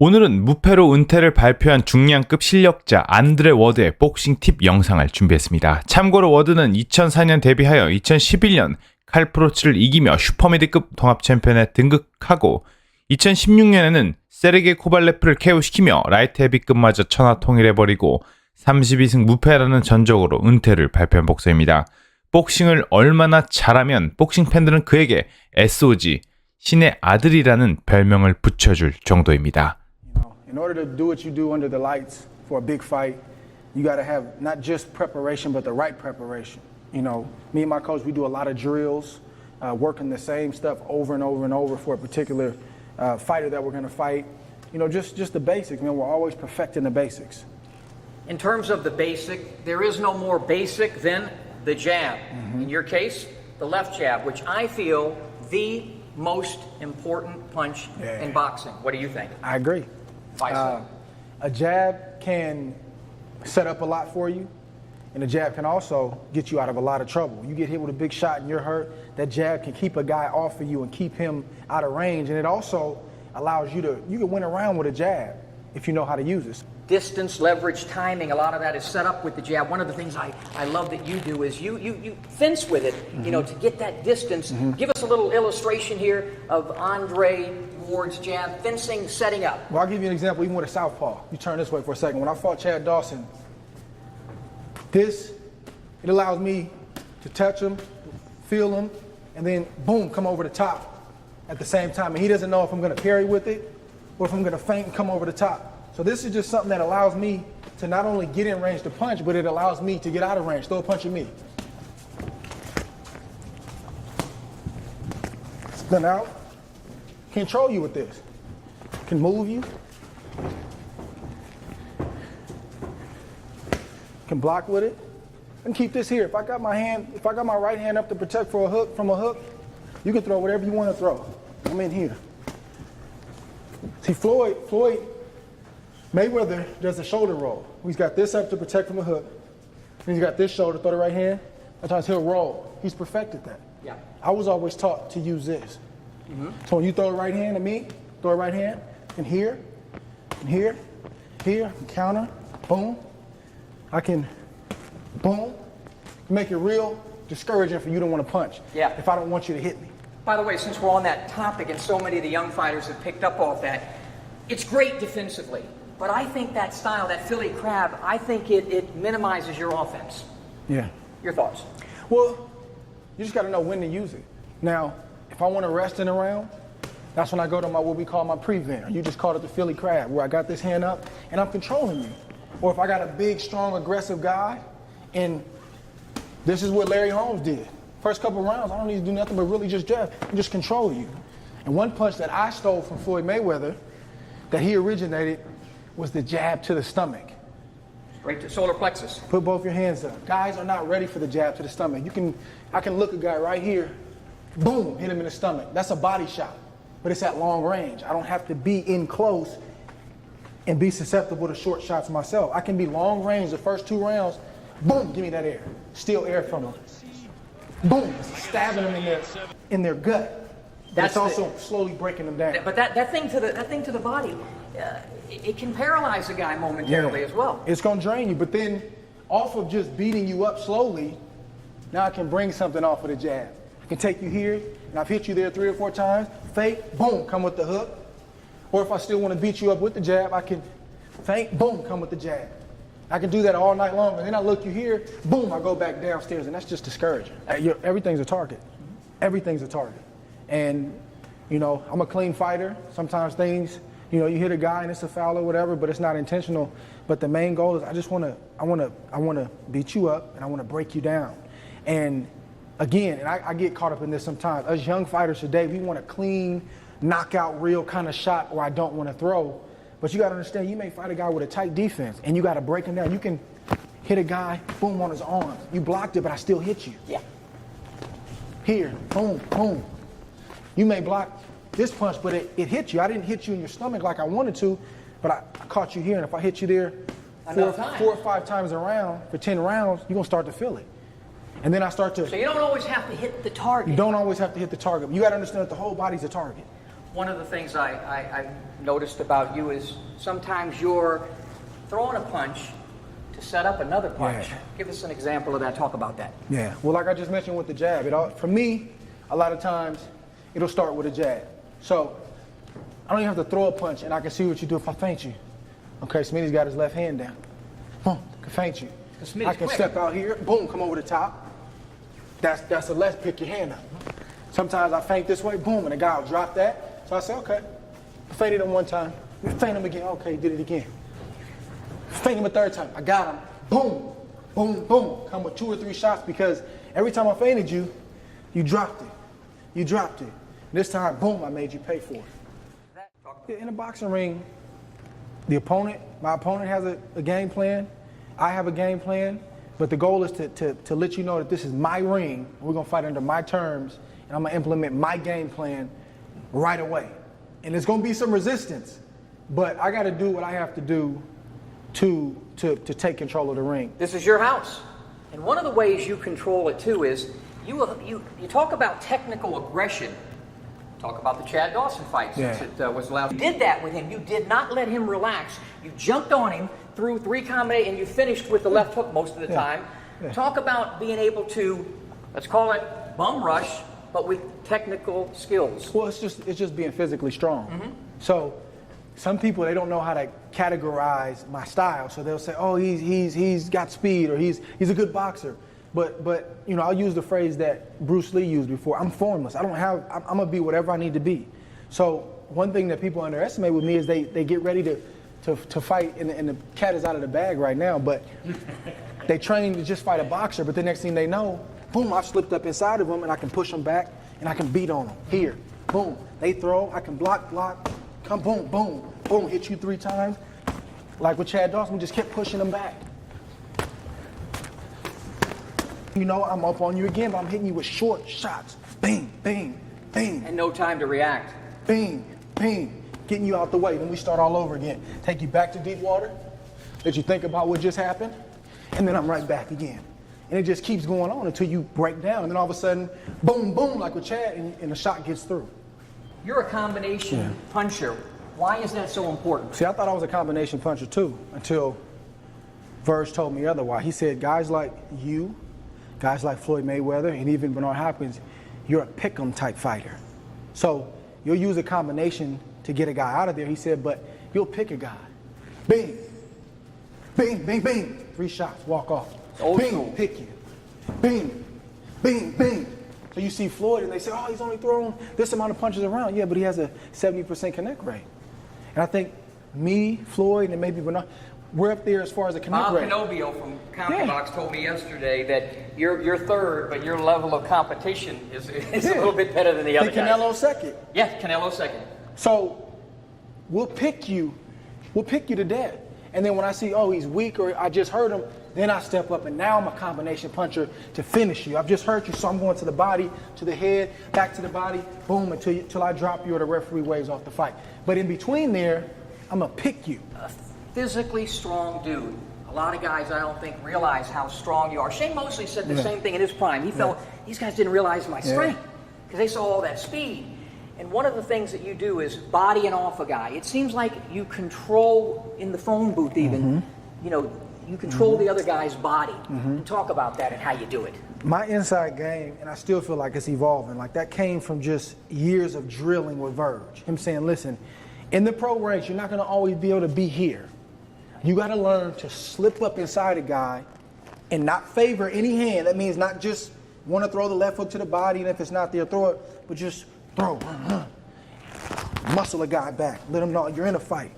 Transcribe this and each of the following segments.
오늘은 무패로 은퇴를 발표한 중량급 실력자 안드레 워드의 복싱 팁 영상을 준비했습니다. 참고로 워드는 2004년 데뷔하여 2011년 칼프로츠를 이기며 슈퍼미드급 통합 챔피언에 등극하고 2016년에는 세르게 코발레프를 KO시키며 라이트 헤비급마저 천하통일해버리고 32승 무패라는 전적으로 은퇴를 발표한 복서입니다. 복싱을 얼마나 잘하면 복싱 팬들은 그에게 SOG, 신의 아들이라는 별명을 붙여줄 정도입니다. In order to do what you do under the lights for a big fight, you got to have not just preparation, but the right preparation. You know, me and my coach, we do a lot of drills, working the same stuff over and over and over for a particular fighter that we're going to fight. You know, just the basics, man. We're always perfecting the basics. In terms of the basic, there is no more basic than the jab. In your case, the left jab, which I feel the most important punch in boxing. What do you think? I agree. A jab can set up a lot for you, and a jab can also get you out of a lot of trouble. You get hit with a big shot and you're hurt, that jab can keep a guy off of you and keep him out of range, and it also allows you can win around with a jab if you know how to use it. Distance, leverage, timing, a lot of that is set up with the jab. One of the things I love that you do is you fence with it, you know, to get that distance. Give us a little illustration here of Andre Ward's jab, fencing, setting up. Well, I'll give you an example, even with a southpaw. You turn this way for a second. When I fought Chad Dawson, it allows me to touch him, feel him, and then boom, come over the top at the same time. And he doesn't know if I'm gonna parry with it or if I'm gonna feint and come over the top. So this is just something that allows me to not only get in range to punch, but it allows me to get out of range. Throw a punch at me. Then out. Control you with this. Can move you. Can block with it. And keep this here. If I got my right hand up to protect from a hook, you can throw whatever you want to throw. I'm in here. See, Floyd Mayweather does a shoulder roll. He's got this up to protect from a hook. And he's got this shoulder, throw the right hand. Sometimes he'll roll. He's perfected that. Yeah. I was always taught to use this. So when you throw a right hand at me, throw a right hand, and here, and counter, boom. I can, boom, make it real discouraging for you to want to punch. Yeah. If I don't want you to hit me. By the way, since we're on that topic and so many of the young fighters have picked up off that, it's great defensively. But I think that style, that Philly crab, I think it minimizes your offense. Yeah. Your thoughts? Well, you just got to know when to use it. Now, if I want to rest in a round, that's when I go to what we call my prevent. You just called it the Philly crab, where I got this hand up and I'm controlling you. Or if I got a big, strong, aggressive guy, and this is what Larry Holmes did. First couple rounds, I don't need to do nothing but really just jab and just control you. And one punch that I stole from Floyd Mayweather, that he originated, was the jab to the stomach. Right to solar plexus. Put both your hands up. Guys are not ready for the jab to the stomach. I can look a guy right here, boom, hit him in the stomach. That's a body shot, but it's at long range. I don't have to be in close and be susceptible to short shots myself. I can be long range the first 2 rounds, boom, give me that air. Steal air from them. Boom, stabbing them in their gut. That's also slowly breaking them down. But that thing to the body, it can paralyze a guy momentarily as well. It's gonna drain you, but then off of just beating you up slowly, now I can bring something off of the jab. I can take you here, and I've hit you there 3 or 4 times, fake, boom, come with the hook. Or if I still want to beat you up with the jab, I can feint, boom, come with the jab. I can do that all night long, and then I look you here, boom, I go back downstairs, and that's just discouraging. Everything's a target. Everything's a target. And, you know, I'm a clean fighter. Sometimes things, you know, you hit a guy and it's a foul or whatever, but it's not intentional. But the main goal is I want to beat you up, and I want to break you down. And again, and I get caught up in this sometimes. Us young fighters today, we want a clean, knockout, real kind of shot where I don't want to throw. But you got to understand, you may fight a guy with a tight defense, and you got to break him down. You can hit a guy, boom, on his arms. You blocked it, but I still hit you. Yeah. Here, boom, boom. You may block this punch, but it hit you. I didn't hit you in your stomach like I wanted to, but I caught you here, and if I hit you there 4 or 5 times a round for 10 rounds, you're going to start to feel it. And then I start to... So you don't always have to hit the target. You don't always have to hit the target. You got to understand that the whole body's a target. One of the things I've noticed about you is sometimes you're throwing a punch to set up another punch. Yeah. Give us an example of that. Talk about that. Yeah. Well, like I just mentioned with the jab, for me, a lot of times it'll start with a jab. So I don't even have to throw a punch, and I can see what you do if I feint you. Okay, Smitty's got his left hand down. Boom, can feint you. Smitty's I can quick. step out here, boom, come over the top. That's a left, pick your hand up. Sometimes I feint this way, boom, and the guy will drop that. So I say, okay, I feinted him one time. We feint him again, okay, did it again. Feint him a third time, I got him. Boom, boom, boom. Come with 2 or 3 shots because every time I feinted you, you dropped it. You dropped it. This time, boom, I made you pay for it. In a boxing ring, my opponent has a game plan. I have a game plan. But the goal is to let you know that this is my ring. We're going to fight under my terms. And I'm going to implement my game plan right away. And there's going to be some resistance. But I got to do what I have to do to take control of the ring. This is your house. And one of the ways you control it too is you talk about technical aggression. Talk about the Chad Dawson fight since it was allowed. You did that with him. You did not let him relax. You jumped on him, threw 3 combinations, and you finished with the left hook most of the time. Yeah. Talk about being able to, let's call it bum rush, but with technical skills. Well, it's just being physically strong. Mm-hmm. So some people, they don't know how to categorize my style. So they'll say, oh, he's got speed, or he's a good boxer. But you know, I'll use the phrase that Bruce Lee used before. I'm formless. I'm gonna be whatever I need to be. So one thing that people underestimate with me is they get ready to fight, and the cat is out of the bag right now, but they train to just fight a boxer, but the next thing they know, boom, I've slipped up inside of them, and I can push them back, and I can beat on them. Here, boom, they throw, I can block, come, boom, boom, boom, hit you 3 times. Like with Chad Dawson, we just kept pushing them back. You know, I'm up on you again, but I'm hitting you with short shots. Bang, bang, bang. And no time to react. Bang, bang. Getting you out the way. Then we start all over again. Take you back to deep water. Let you think about what just happened. And then I'm right back again. And it just keeps going on until you break down. And then all of a sudden, boom, boom, like with Chad, and the shot gets through. You're a combination puncher. Why is that so important? See, I thought I was a combination puncher too, until Verge told me otherwise. He said, guys like you, guys like Floyd Mayweather, and even Bernard Hopkins, you're a pick'em type fighter. So you'll use a combination to get a guy out of there. He said, but you'll pick a guy. Bing, bing, bing, bing. 3 shots, walk off. Bing, pick you. Bing, bing, bing. So you see Floyd, and they say, oh, he's only thrown this amount of punches around. Yeah, but he has a 70% connect rate. And I think me, Floyd, and maybe Bernard, we're up there as far as the connect rate. Bob Canobio from CompuBox told me yesterday that you're third, but your level of competition is a little bit better than the other guys. Canelo second. Yes, Canelo second. So we'll pick you to death. And then when I see, oh, he's weak, or I just hurt him, then I step up, and now I'm a combination puncher to finish you. I've just hurt you, so I'm going to the body, to the head, back to the body, boom, until I drop you or the referee waves off the fight. But in between there, I'm going to pick you. Physically strong dude. A lot of guys, I don't think, realize how strong you are. Shane Mosley said the same thing in his prime. He felt these guys didn't realize my strength because they saw all that speed. And one of the things that you do is bodying off a guy. It seems like you control, in the phone booth even, you know, you control the other guy's body. And talk about that and how you do it. My inside game, and I still feel like it's evolving, like that came from just years of drilling with Verge. Him saying, listen, in the pro ranks, you're not going to always be able to be here. You got to learn to slip up inside a guy and not favor any hand. That means not just want to throw the left hook to the body, and if it's not there, throw it, but just throw. Muscle a guy back. Let him know you're in a fight.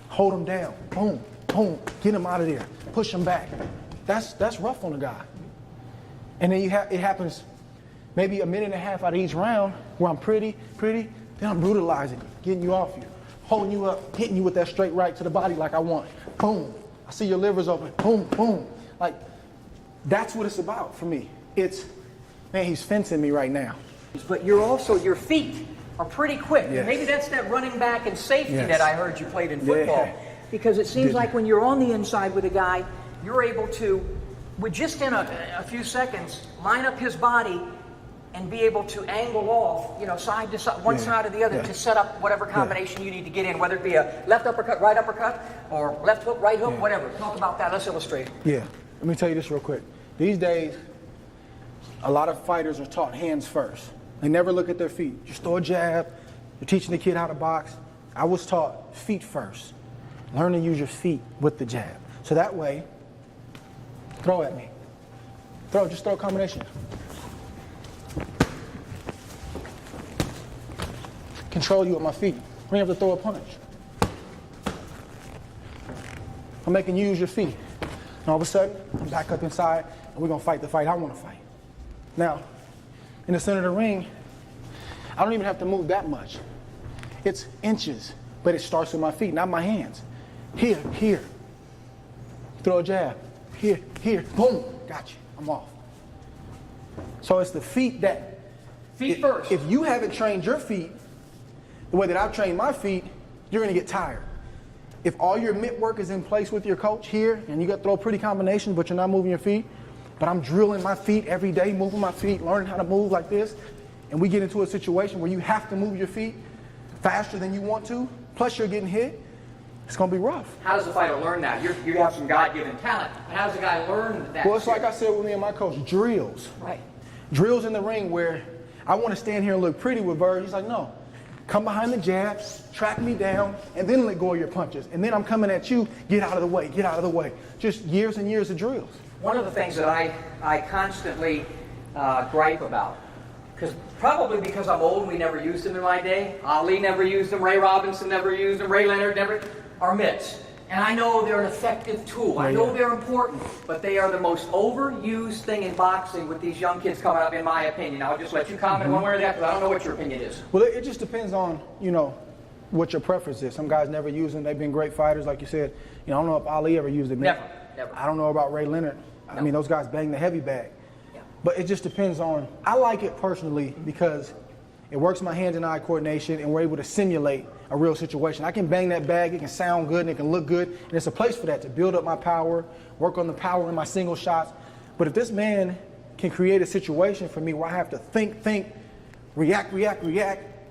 Hold him down. Boom, boom. Get him out of there. Push him back. That's rough on a guy. And then it happens maybe a minute and a half out of each round where I'm pretty, then I'm brutalizing you, getting you off you, holding you up, hitting you with that straight right to the body like I want. Boom. I see your livers open. Boom, boom. Like, that's what it's about for me. It's, man, he's fencing me right now. But you're also, your feet are pretty quick. Yes. Maybe that's that running back and safety that I heard you played in football. Yeah. Because it seems like when you're on the inside with a guy, you're able to, with just in a few seconds, line up his body and be able to angle off, side to side, one side or the other to set up whatever combination you need to get in, whether it be a left uppercut, right uppercut, or left hook, right hook, whatever. Talk about that. Let's illustrate. Yeah. Let me tell you this real quick. These days, a lot of fighters are taught hands first. They never look at their feet. Just throw a jab. You're teaching the kid how to box. I was taught feet first. Learn to use your feet with the jab. So that way, throw at me. Just throw a combination. Control you with my feet. We don't have to throw a punch. I'm making you use your feet. And all of a sudden, I'm back up inside, and we're gonna fight the fight I wanna fight. Now, in the center of the ring, I don't even have to move that much. It's inches, but it starts with my feet, not my hands. Here. Throw a jab. Here. Boom. Got you. I'm off. So it's the feet that... Feet first. If you haven't trained your feet the way that I've trained my feet, you're going to get tired. If all your mitt work is in place with your coach here, and you got to throw a pretty combination, but you're not moving your feet, but I'm drilling my feet every day, moving my feet, learning how to move like this, and we get into a situation where you have to move your feet faster than you want to, plus you're getting hit, it's going to be rough. How does a fighter learn that? You have some God-given talent. How does a guy learn that? Well, it's like I said with me and my coach, drills. Right. Drills in the ring where I want to stand here and look pretty with Bird. He's like, no, come behind the jabs, track me down, and then let go of your punches. And then I'm coming at you, get out of the way. Just years and years of drills. One of the things that I constantly gripe about, probably because I'm old and we never used them in my day. Ali never used them, Ray Robinson never used them, Ray Leonard never, are mitts. And I know they're an effective tool. I know they're important, but they are the most overused thing in boxing with these young kids coming up, in my opinion. I'll just let you comment one way or the other, because I don't know what your opinion is. Well, it just depends on, what your preference is. Some guys never use them. They've been great fighters, like you said. I don't know if Ali ever used it. Never. I don't know about Ray Leonard. No. I mean, those guys bang the heavy bag. Yeah. But it just depends on, I like it personally because it works my hand and eye coordination, and we're able to simulate a real situation. I can bang that bag, it can sound good, and it can look good, and there's a place for that to build up my power, work on the power in my single shots. But if this man can create a situation for me where I have to think, react, and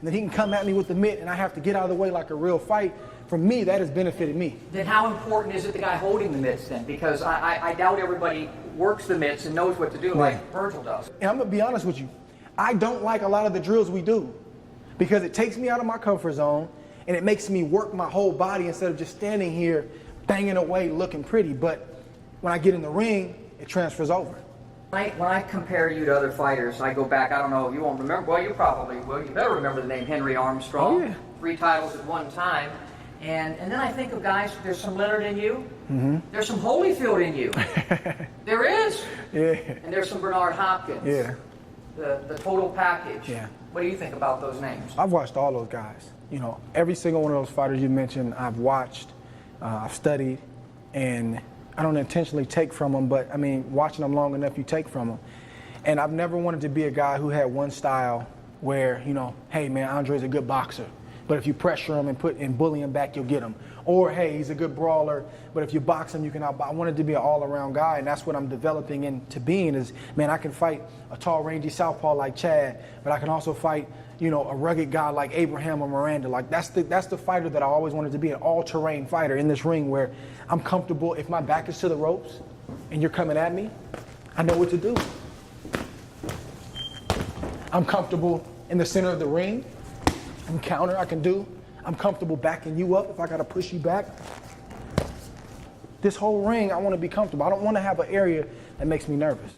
then he can come at me with the mitt, and I have to get out of the way like a real fight, for me, that has benefited me. Then how important is it the guy holding the mitts then? Because I doubt everybody works the mitts and knows what to do like Virgil does. And I'm gonna be honest with you, I don't like a lot of the drills we do because it takes me out of my comfort zone and it makes me work my whole body instead of just standing here banging away looking pretty. But when I get in the ring, it transfers over. When I compare you to other fighters, I go back, I don't know, you won't remember, well, you probably will. You better remember the name Henry Armstrong. Oh, yeah. 3 titles at one time. And then I think of guys, there's some Leonard in you. Mm-hmm. There's some Holyfield in you. There is. Yeah. And there's some Bernard Hopkins. Yeah. The total package. Yeah. What do you think about those names? I've watched all those guys. Every single one of those fighters you mentioned, I've watched, I've studied, and I don't intentionally take from them, but I mean, watching them long enough, you take from them. And I've never wanted to be a guy who had one style where, hey man, Andre's a good boxer, but if you pressure him and bully him back, you'll get him. Or hey, he's a good brawler, but if you box him, you can outbox. I wanted to be an all-around guy, and that's what I'm developing into being is, man, I can fight a tall, rangy southpaw like Chad, but I can also fight, a rugged guy like Abraham or Miranda. Like that's the fighter that I always wanted to be, an all-terrain fighter in this ring where I'm comfortable. If my back is to the ropes and you're coming at me, I know what to do. I'm comfortable in the center of the ring. I can counter, I can do. I'm comfortable backing you up if I got to push you back. This whole ring, I want to be comfortable. I don't want to have an area that makes me nervous.